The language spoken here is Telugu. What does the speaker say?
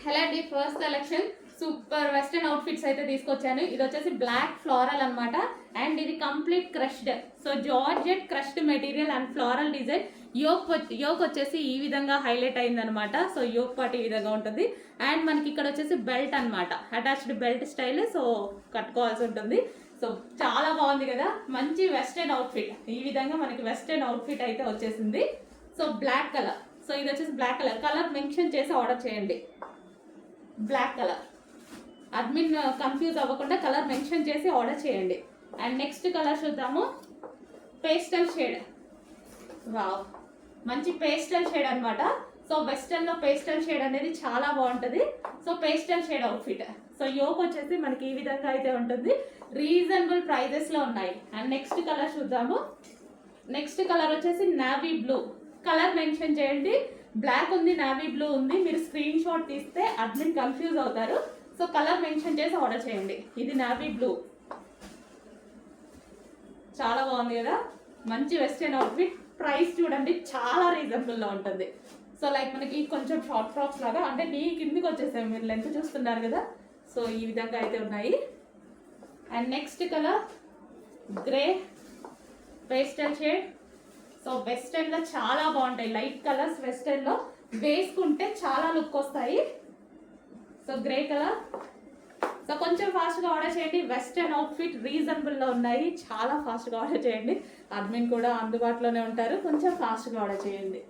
హలో అండి, first collection super western outfits అయితే తీసుకొచ్చాను. ఇది వచ్చేసి బ్లాక్ ఫ్లోరల్ అనమాట. అండ్ ఇది complete crushed, so georgette crushed material and floral design. Yoke వచ్చేసి ఈ విధంగా హైలైట్ అయింది అనమాట. సో యోక్ పార్ట్ ఈ విధంగా ఉంటుంది. అండ్ మనకి ఇక్కడ వచ్చేసి బెల్ట్ అనమాట, అటాచ్డ్ బెల్ట్ స్టైల్. సో కట్టుకోవాల్సి ఉంటుంది. సో చాలా బాగుంది కదా, మంచి వెస్టర్న్ అవుట్ఫిట్. ఈ విధంగా మనకి వెస్టర్న్ అవుట్ఫిట్ అయితే వచ్చేసింది. సో బ్లాక్ కలర్, సో ఇది వచ్చేసి బ్లాక్ కలర్ మెన్షన్ చేసి ఆర్డర్ చేయండి. బ్లాక్ కలర్, అడ్మిన్ కన్ఫ్యూజ్ అవ్వకుండా కలర్ మెన్షన్ చేసి ఆర్డర్ చేయండి. అండ్ నెక్స్ట్ కలర్ చూద్దాము, పేస్టల్ షేడ్. వావ్, మంచి పేస్టల్ షేడ్ అనమాట. సో వెస్టర్న్ లో పేస్టల్ షేడ్ అనేది చాలా బాగుంటుంది. So pastel shade outfit. So yoke వచ్చేసి మనకి ఈ విధంగా అయితే ఉంటుంది. రీజనబుల్ ప్రైజెస్ లో ఉన్నాయి. అండ్ నెక్స్ట్ కలర్ చూద్దాము. నెక్స్ట్ కలర్ వచ్చేసి నావీ బ్లూ. కలర్ మెన్షన్ చేయండి. బ్లాక్ ఉంది, నావీ బ్లూ ఉంది. మీరు స్క్రీన్ షాట్ తీస్తే అడ్మిన్ కన్ఫ్యూజ్ అవుతారు. సో కలర్ మెన్షన్ చేసి ఆర్డర్ చేయండి. ఇది నావీ బ్లూ, చాలా బాగుంది కదా, మంచి వెస్టర్న్ అవుట్ఫిట్. ప్రైస్ చూడండి, చాలా రీజనబుల్లో ఉంటుంది. సో లైక్ మనకి కొంచెం షార్ట్ ఫ్రాక్స్ లాగా, అంటే నీ కిందికి వచ్చేసాయి, మీరు లెంత్ చూస్తున్నారు కదా. సో ఈ విధంగా అయితే ఉన్నాయి. And next colour grey pastel shade. So western లో చాలా బాగుంటాయి లైట్ కలర్స్. వెస్టర్న్ లో వేసుకుంటే చాలా లుక్ వస్తాయి. So grey colour. సో కొంచెం ఫాస్ట్గా ఆర్డర్ చేయండి. వెస్టర్న్ అవుట్ఫిట్ రీజనబుల్లో ఉన్నాయి, చాలా ఫాస్ట్గా ఆర్డర్ చేయండి. అడ్మిన్ కూడా అందుబాటులోనే ఉంటారు. కొంచెం ఫాస్ట్గా ఆర్డర్ చేయండి.